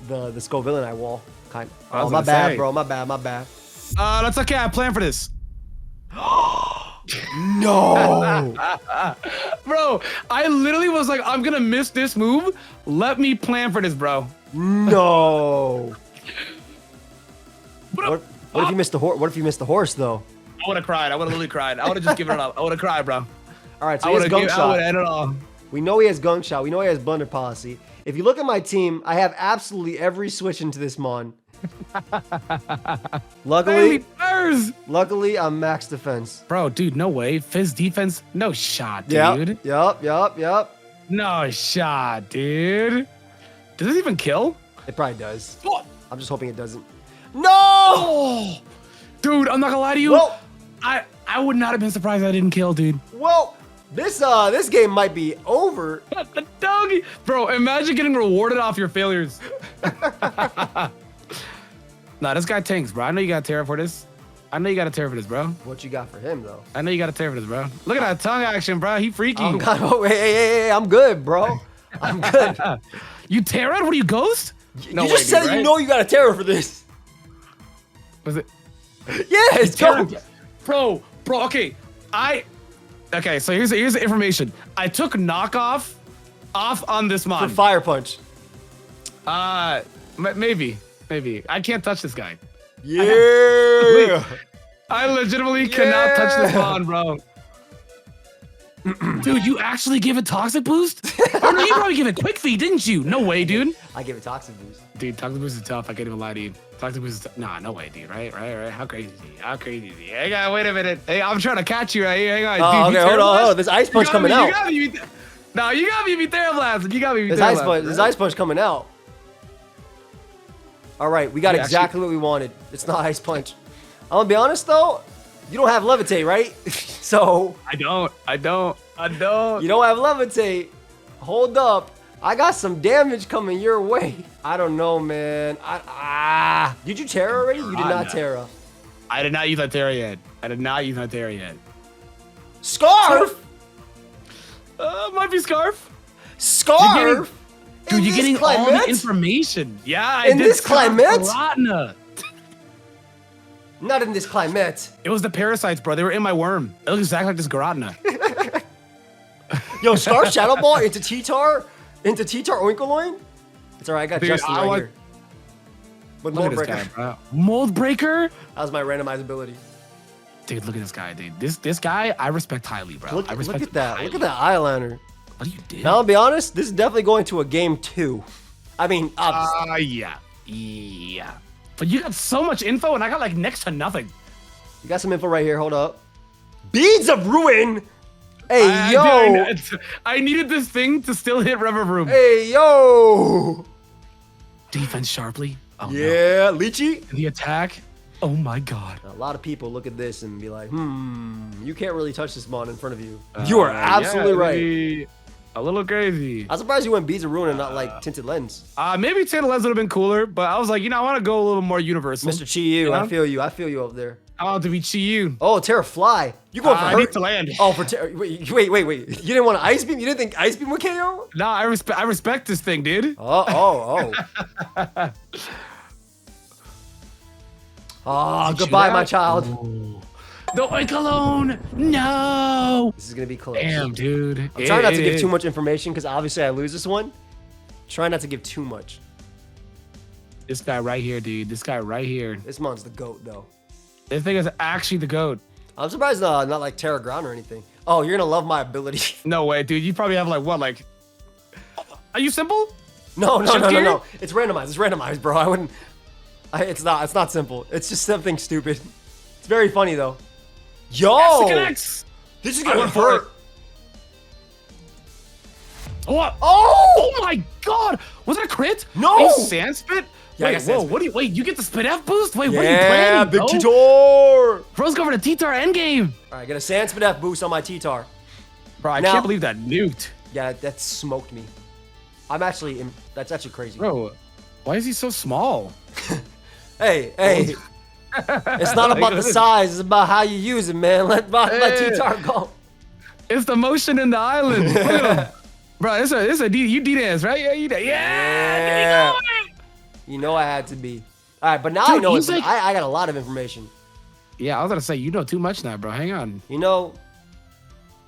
Scovillainite wall. Kind of. Oh, my bad, bro. My bad. That's okay. I planned for this. No. Bro, I literally was like, I'm gonna miss this move. Let me plan for this, bro. No. What if you missed the horse? What if you missed the horse though? I would have cried. I would have literally cried. I would have just given it up. I would have cried, bro. All right, so he has Gunk Shot. I would end it all. We know he has Gunk Shot. We know he has Blunder Policy. If you look at my team, I have absolutely every switch into this Mon. Luckily, I'm max defense. Bro, dude, no way. Fizz defense, no shot, dude. Yep. No shot, dude. Does this even kill? It probably does. Oh. I'm just hoping it doesn't. No! Oh. Dude, I'm not gonna lie to you. Whoa. I would not have been surprised I didn't kill, dude. Whoa! This game might be over. The doggy. Bro, imagine getting rewarded off your failures. Nah, this guy tanks, bro. I know you got Terra for this. Bro. What you got for him, though? I know you got a Terra for this, bro. Look at that tongue action, bro. He freaky. Oh, God. Oh, hey, I'm good, bro. I'm good. You Terra? What are you, Ghost? No, you just said right? You know you got a Terra for this. Was it? Yeah, it's Ghost. Bro, okay. Okay, so here's the information. I took knockoff off on this Mon. For Fire Punch. Maybe. I can't touch this guy. Yeah. I legitimately cannot touch this Mon, bro. Dude, you actually give it Toxic Boost? Oh, no, you probably give it Quick Feed, didn't you? No way, dude. I give it Toxic Boost. Dude, Toxic Boost is tough. I can't even lie to you. Toxic Boost is tough. Nah, no way, dude. Right. How crazy is he? Hang on, wait a minute. Hey, I'm trying to catch you right here. Hang on. Oh, dude, okay, hold on. This Ice Punch coming out. You got me. No, you got me be Terra Blast. You got me be This Ice Punch coming out. All right, we got exactly what we wanted. It's not Ice Punch. I'm gonna be honest though, you don't have Levitate, right? So I don't. You don't have Levitate. Hold up. I got some damage coming your way. I don't know, man. Did you Terra already? You did not Terra. I did not use that Terra yet. Scarf? Might be Scarf. Scarf? Dude, you're getting all the information. Yeah, I did. In this climate? Not in this climate. It was the parasites, bro. They were in my worm. It looks exactly like this Garotna. Yo, Scarf Shadow Ball into T-Tar Oinkoloin? It's alright, I got Justin right here. But Mold Breaker. Mold Breaker? That was my randomized ability. Dude, look at this guy, dude. This guy I respect highly, bro. Look at that. Highly. Look at that eyeliner. What do you do? Now, I'll be honest, this is definitely going to a game 2. I mean, obviously. Yeah. But you got so much info, and I got like next to nothing. You got some info right here. Hold up. Beads of Ruin. Hey, yo. I needed this thing to still hit Rev of Room. Hey, yo. Defense sharply. Oh, yeah, no. Lychee. The attack. Oh my God. A lot of people look at this and be like, you can't really touch this Mon in front of you. You are absolutely right. A little crazy. I'm surprised you went Beads of Ruin and not like Tinted Lens. Maybe Tinted Lens would have been cooler, but I was like, I want to go a little more universal. Mr. Chi-Yu, I feel you over there. I want to be Chi-Yu. Oh, Terra Fly. You going for I need to land. Oh, for wait. You didn't want an Ice Beam? You didn't think Ice Beam would KO? No, I respect this thing, dude. Oh, goodbye, my child. Ooh. The Oinkoloin! No! This is gonna be close. Damn, dude. I'm trying not to give too much information because obviously I lose this one. Try not to give too much. This guy right here, dude. This guy right here. This Mon's the GOAT, though. This thing is actually the GOAT. I'm surprised not like Terra Ground or anything. Oh, you're gonna love my ability. No way, dude. You probably have like. Are you simple? No. It's randomized, bro. I wouldn't. It's not simple. It's just something stupid. It's very funny though. Yo! Yes, this is gonna hurt. What? Oh! Oh my God! Was that a crit? No! A sand spit? Yeah, wait, you get the spit F boost? Wait, what are you planning? Yeah, big T-Tar! Bro's going for the T-Tar endgame. Alright, get a sand spit F boost on my T-Tar. Bro, I Now- can't believe that nuked. Yeah, that smoked me. That's actually crazy. Bro, why is he so small? Hey, hey. It's not about the size, it's about how you use it, man. Let T-Tar go. It's the motion in the island. Look at him. Bro, it's a D, you D-dance, right? Yeah, you Yeah. You know I had to be. All right, but now I Dude, know he's like- I got a lot of information. Yeah, I was gonna say, you know too much now, bro. Hang on. You know,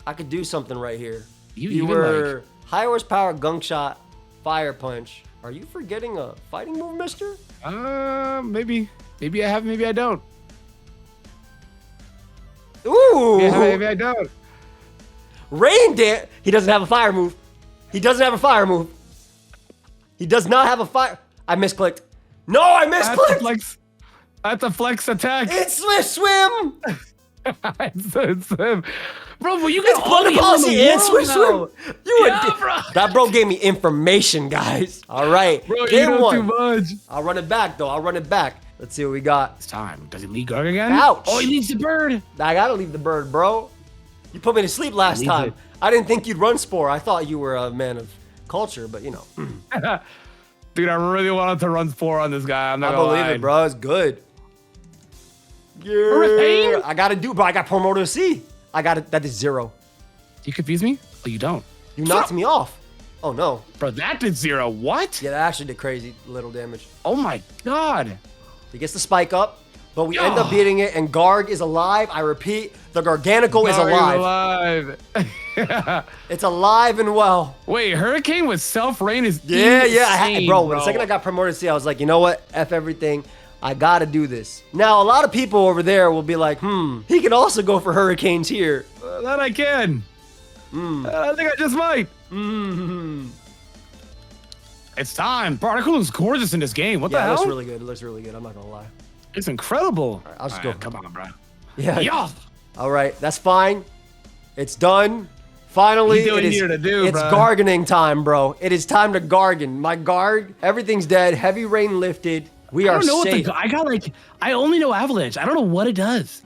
I could do something right here. You You even, were high horsepower gunk shot, fire punch. Are you forgetting a fighting move, mister? Maybe. Maybe I have, maybe I don't. Ooh. Yeah, maybe I don't. Rain dance. He doesn't have a fire move. He doesn't have a fire move. He does not have a fire. I misclicked. No, I misclicked. That's a flex attack. It's Swift Swim. it's him. Bro, but you got It's all Blood the Policy and Swift now. Swim. Yeah, bro. That bro gave me information, guys. All right. Bro, you Game know one. too much. I'll run it back, though. I'll run it back. Let's see what we got. It's time. Does he lead Garg again? Ouch. Oh, he leads the bird. I gotta leave the bird, bro. You put me to sleep last Leave time. it. I didn't think you'd run Spore. I thought you were a man of culture, but you know. Dude, I really wanted to run 4 on this guy. I'm not I gonna believe lie. it, bro. It's good. Yeah. Hurricane? I gotta do, bro. I got promoted to C. I got it. That is 0. You confuse me? Oh, you don't. You knocked me off. Oh no. Bro, that did 0. What? Yeah, that actually did crazy little damage. Oh my god. He gets the spike up, but we end up beating it, and Garg is alive. I repeat, the Garganical is alive. alive. It's alive and well. Wait, Hurricane with self-rain is Yeah, insane, bro. The second I got promoted to C, I was like, you know what? F everything. I gotta do this. Now, a lot of people over there will be like, he can also go for Hurricanes here. That I can. I think I just might. It's time. Bro, Article looks gorgeous in this game. What the Yeah, it hell? looks really good. It looks really good. I'm not gonna lie. It's incredible. I'll just go. Come on, bro. Yeah. Yeah. All right, that's fine. It's done. Finally, You do what it you is. needed to do, It's bro. garganing time, bro. It is time to gargan. My Garg, everything's dead. Heavy rain lifted. We I are don't know safe. I only know Avalanche. I don't know what it does.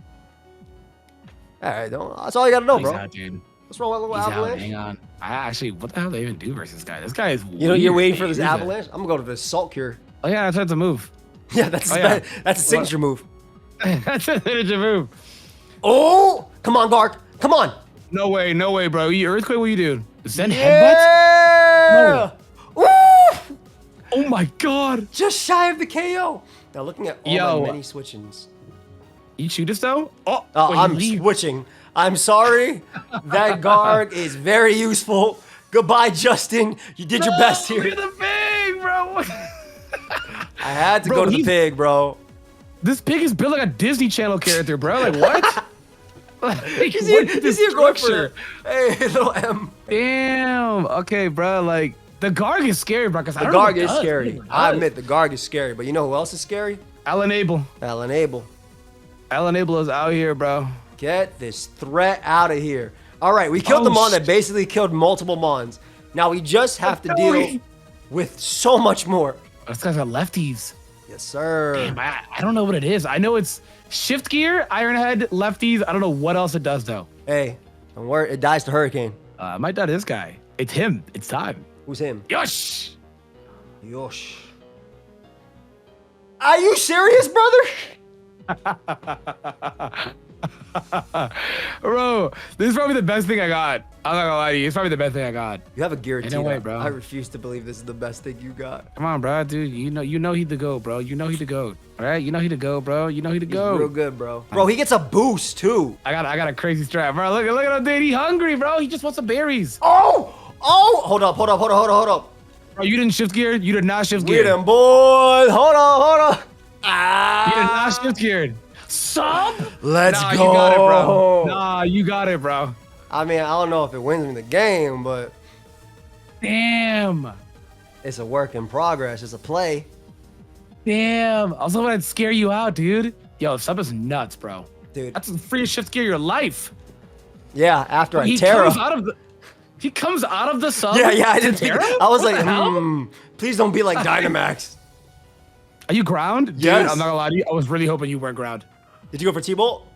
All right, that's all you gotta know, He's bro. out, dude. What's wrong with little He's out. avalanche? Hang on. I actually, what the hell do they even do versus this guy? This guy is You know, you're weird. waiting for this Who's that? avalanche. I'm gonna go to the salt cure. Oh yeah, that's a move. Yeah, that's Oh, yeah. that's a signature move. That's a signature move. Oh, come on, Garg. Come on. No way, bro. You earthquake, what you do? Zen headbutt? Yeah. Woo! Oh my god. Just shy of the KO. Now looking at all Yo. my many switchings. You shoot us though? Oh, Oh, wait, you I'm leave. switching. I'm sorry. That Garg is very useful. Goodbye, Justin. You did your best Look here. at the pig, bro. I had to Bro, go to the he's- pig, bro. This pig is built like a Disney Channel character, bro. Like what? Like, You see, what is you this see her going for structure? hey, little M. Damn. Okay, bro. Like the Garg is scary, bro. Cause I The don't know what Garg it is does. scary. What it I does. admit the Garg is scary, but you know who else is scary? Alan Abel. Alan Abel. Alan Abel is out here, bro. Get this threat out of here. All right, we killed the Mon that basically killed multiple Mons. Now we just have to deal with so much more. This guy's got lefties. Yes, sir. Damn, I don't know what it is. I know it's shift gear, iron head, lefties. I don't know what else it does though. Hey, don't worry. It dies to Hurricane. It might die to this guy. It's him. It's time. Who's him? Yosh. Yosh. Are you serious, brother? Bro, this is probably the best thing I got. I'm not gonna lie to you. It's probably the best thing I got. You have a guarantee. Ain't no way, bro. I refuse to believe this is the best thing you got. Come on, bro, dude. You know he the go, bro. You know he the go. All right, you know he the go, bro. You know he the He's go. real good, bro. Bro, he gets a boost too. I got a crazy strap, bro. Look at him, dude. He hungry, bro. He just wants some berries. Oh! Hold up. Bro, you didn't shift gear. You did not shift We gear. them boys. Hold on. You did not Ah! shift geared. Sub? Let's Nah, go. you got it, bro. Nah, you got it, bro. I mean, I don't know if it wins me the game, but Damn. it's a work in progress. It's a play. Damn. I was hoping I'd scare you out, dude. Yo, sub is nuts, bro. Dude. That's the freest shift gear of your life. Yeah, after I He Terra. comes out of the sub. Yeah, I to didn't think. Terra? I was What like, the hell? please don't be like Dynamax. Are you ground? Dude, Yes. I'm not gonna lie to you. I was really hoping you weren't ground. Did you go for T-Bolt?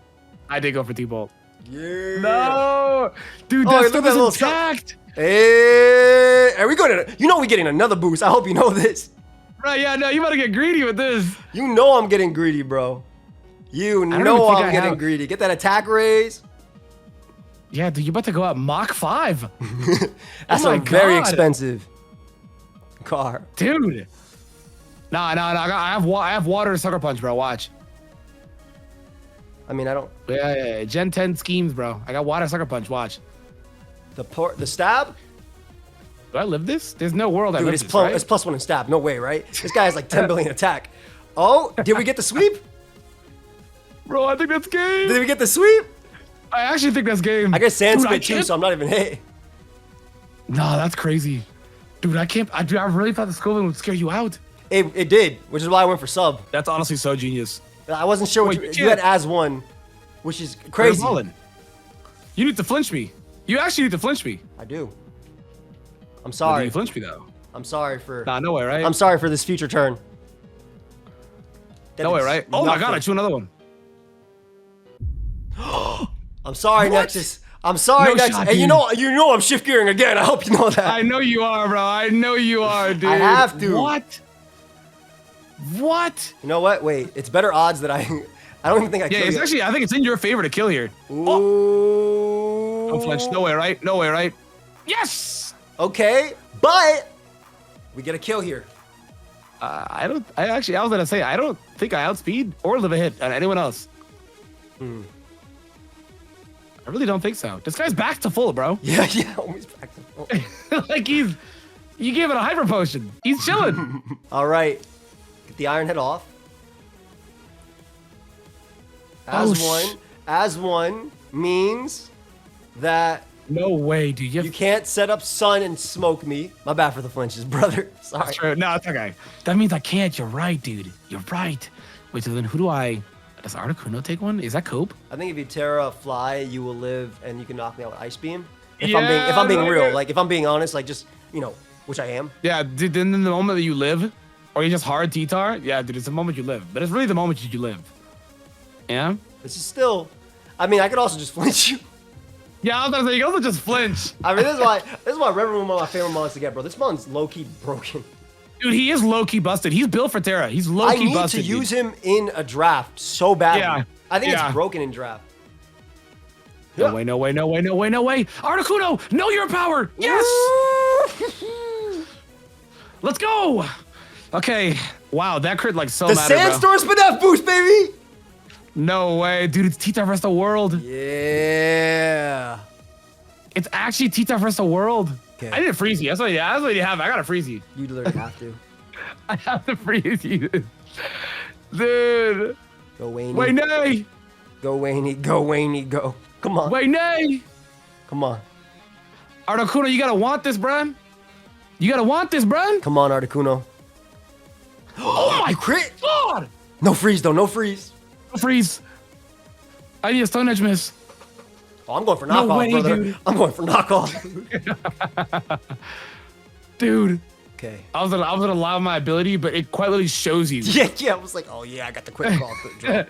I did go for T-Bolt. Yeah. No, dude, Oh, that look at stuff that is little stuff. intact. Hey, are we going to? You know we're getting another boost. I hope you know this. Right? Yeah, no, you better get greedy with this. You know I'm getting greedy, bro. You don't know even think I'm I getting have- greedy. Get that attack raise. Yeah, dude, you about to go out Mach 5. That's Oh a my very God. expensive car. Dude. Nah, I have water sucker punch, bro. Watch. I mean, I don't. Yeah. Gen 10 schemes, bro. I got water sucker punch. Watch. The stab. Do I live this? There's no world I Dude, live it's this, plus right? it's +1 in stab. No way, right? This guy has like 10 billion attack. Oh, did we get the sweep? Bro, I think that's game. Did we get the sweep? I actually think that's game. I get sand Dude, spit too, can't- so I'm not even hit. Nah, that's crazy. Dude, I can't. I really thought the Scoville would scare you out. It did, which is why I went for sub. That's honestly so genius. I wasn't sure what Wait, you had can't- as one, which is crazy. Colin, you need to flinch me. You actually need to flinch me. I do. I'm Do sorry. you flinch me though? I'm sorry for. Nah, no way, right? I'm sorry for this future turn. That no way, is right? Oh my not god, I fun. chew another one. I'm sorry, What? Nexus. I'm sorry, No Nexus. shot, And you dude. know I'm shift gearing again. I hope you know that. I know you are, bro. I know you are, dude. I have to. What? What? You know what? Wait, it's better odds that I. I don't even think I. Yeah, kill it's you. actually. I think it's in your favor to kill here. Ooh. Don't flinch. No way, right? No way, right? Yes. Okay, but we get a kill here. I don't. I was gonna say I don't think I outspeed or live a hit on anyone else. I really don't think so. This guy's back to full, bro. Yeah, always back to full. Like you gave it a hyper potion. He's chilling. All right, get the iron head off. As one means that No way, dude. you can't set up sun and smoke me. My bad for the flinches, brother. Sorry. That's true. No, it's okay. That means I can't. You're right, dude. You're right. Wait, so then who do I? Does Articuno take one? Is that Cope? I think if you Terra fly, you will live and you can knock me out with Ice Beam. If Yeah, I'm being no, real, yeah. like if I'm being honest, like just which I am. Yeah, dude. Then in the moment that you live, or you just hard T-tar, yeah, dude. It's the moment you live, but it's really the moment you live. Yeah. This is still. I mean, I could also just flinch you. Yeah, I was gonna say you can also just flinch. I mean, this is why Reverend one of my favorite mons to get, bro. This mon's low key broken. Dude, he is low key busted. He's built for Terra. He's low I key need busted. to use him in a draft so badly. Yeah, I think yeah. it's broken in draft. No way, no way, no way, no way, no way. Articuno, know your power. Yes. Let's go. Okay. Wow, that crit like so The mattered, bro. Sandstorm Spinef boost, baby! No way, dude. It's T-Tar versus the world. Yeah. It's actually T-Tar versus the world. Okay. I didn't freeze you. That's what you have. I gotta freeze you. You literally have to. I have to freeze you. Dude. Go Wayne. Wait, nay. Go Wayne. Go Wayne. Go. Come on. Wait, nay. Come on. Articuno, you gotta want this, bruh. You gotta want this, bruh. Come on, Articuno. Oh my Crit! god. No freeze, though. No freeze. Freeze. I need a stone edge miss. Oh, I'm going for No knockoff, way, brother. dude. I'm going for knockoff. Dude. Okay. I was gonna allow my ability, but it quite literally shows you. Yeah. I was like, oh yeah, I got the quick call. Quick draw.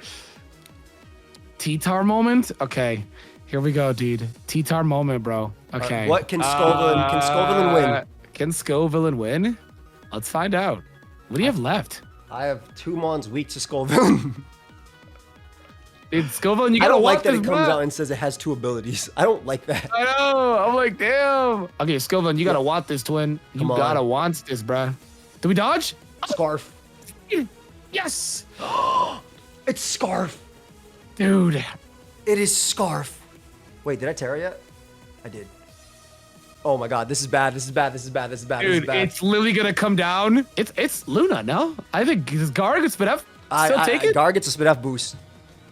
T-Tar moment? Okay. Here we go, dude. T-Tar moment, bro. Okay. What can Scovillain win? Can Scovillain win? Let's find out. What do you have left? I have 2 mons weak to Scovillain. Dude, Scovillain, you I gotta don't like want that this, it comes bruh. out and says it has 2 abilities. I don't like that. I know. I'm like, damn. Okay, Scovillain, you gotta want this, twin. You Come on. gotta want this, bruh. Do we dodge? Scarf. Yes. It's Scarf. Dude. It is Scarf. Wait, did I Terra yet? I did. Oh my god, this is bad. This is bad. This is bad. This is bad. This is Dude, bad. it's literally gonna come down. It's Luna, no? I think does Gar get spit up? Still take it? Gar gets a Spidef boost.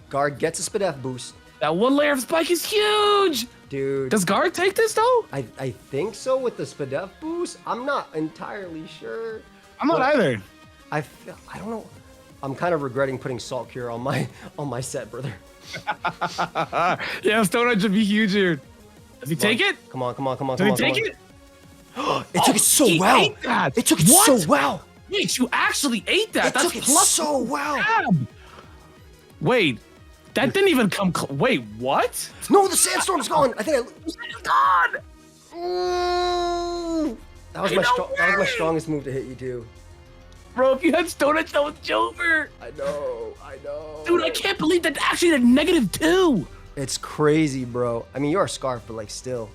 Gar gets a Spidef boost. That one layer of spike is huge. Dude. Does Gar take this though? I think so with the Spidef boost. I'm not entirely sure. I'm not either. I don't know. I'm kind of regretting putting Salt Cure on my set, brother. Yeah, Stone Edge would be huge here. Does he take it? Come on, come on, come on, Did come he on. take come it? on. It took it so he well. ate that. It took it What? so well. Wait, you actually ate that? It That's took it plus so well. stab. Wait, That didn't even come wait, what? No, the sandstorm's gone. I think It's gone. Ooh. That was my strongest move to hit you too. Bro, if you had Stone Edge, that was Jover. I know. Dude, I can't believe that actually the -2. It's crazy, bro. I mean, you're a Scarf, but like still.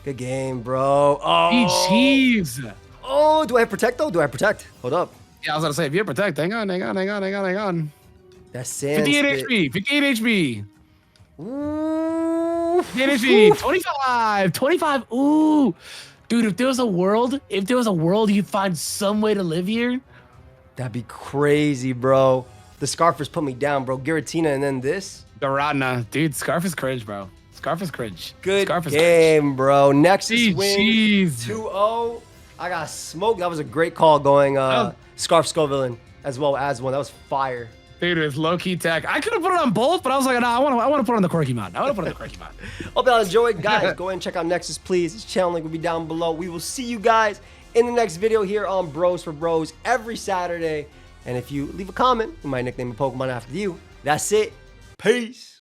Good game, bro. Oh. Jeez. Oh, do I have Protect though? Do I have Protect? Hold up. Yeah, I was gonna say, if you have Protect, hang on. That's sand 58 spit. HP, 58 HP. Ooh. 58 HP, 25. Ooh. Dude, if there was a world you'd find some way to live here. That'd be crazy, bro. The Scarfers put me down, bro. Giratina and then this. Garadna. Dude, Scarf is cringe, bro. Scarf is cringe. Good Scarf is game, bro. Nexus Jeez, wins 2-0. I got smoked. That was a great call going Scarf Scovillain as well as one. That was fire. Dude, it's low-key tech. I could have put it on both, but I was like, nah, I want to put it on the quirky mod. Hope y'all enjoy it. Guys, go ahead and check out Nexus, please. His channel link will be down below. We will see you guys in the next video here on Bros for Bros every Saturday. And if you leave a comment, we might nickname a Pokemon after you. That's it. Peace.